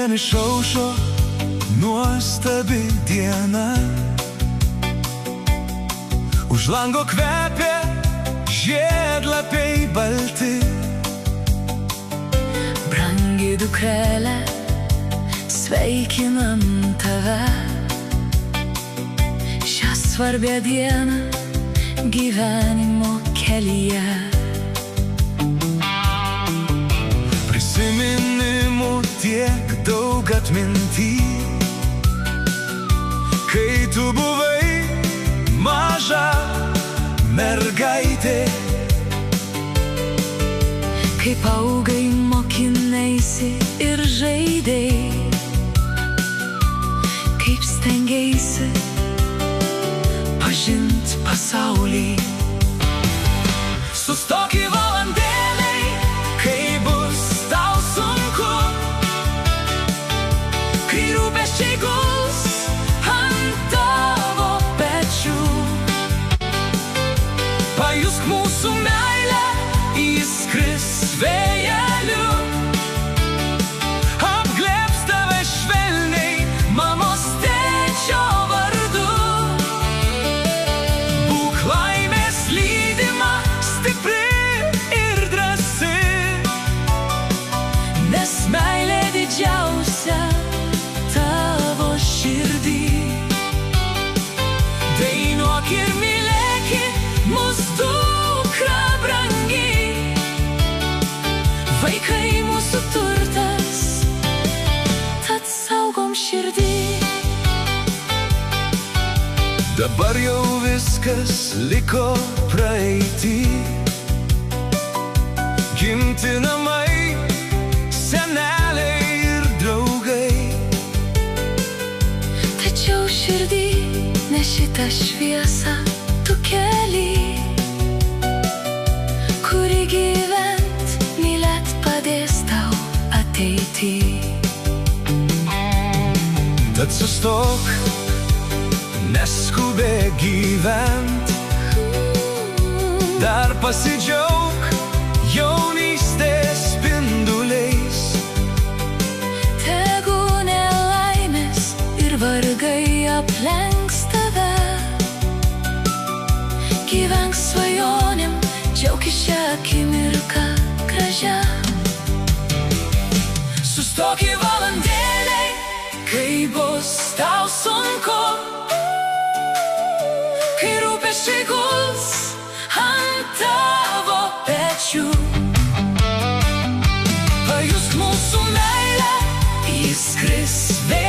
vien išaušo nuostabi diena. Už lango kvepia žiedlapiai balti. Brangi dukrelė, sveikinam tave. Šią svarbią dieną gyvenimo kelyje. Prisiminimų tiek daug atminty, kai tu buvai maža mergaitė. Kaip augai, mokinaisi ir žaidei, kaip stengeisi pažint pasaulį. Sustok į valandėlei, kai bus tau sunku, kai rūpesčiai guls ant tavo pečių. Pajusk mūsų meilę, įskris vėjeliu, apglėbs tave švelniai mamos tėčio vardu. Būk laimės lydima, stipri ir drąsi, nes meilė didžiausia tavo širdį. Dainuok ir mylėki mus, dukra brangi, vaikai mūsų turtas, tad saugom širdį. Dabar jau viskas liko praeity, gimti namai, seneliai ir draugai. Tačiau širdį neši tą šviesą, tu keli, kuri gyvent, mylėt padės tau ateity. Tad sustok, neskubėk gyvent, dar pasidžiauk jaunystės spinduliais. Tegu nelaimės ir vargai aplenks tave, gyvenk svajonėm, džiaukis šią akimirką gražią. Sustok į valandėlei, kai bus tau sunku, kai rūpesčiai guls ant tavo pečių. Pajusk mūsų meilę, įskris vėjeliu,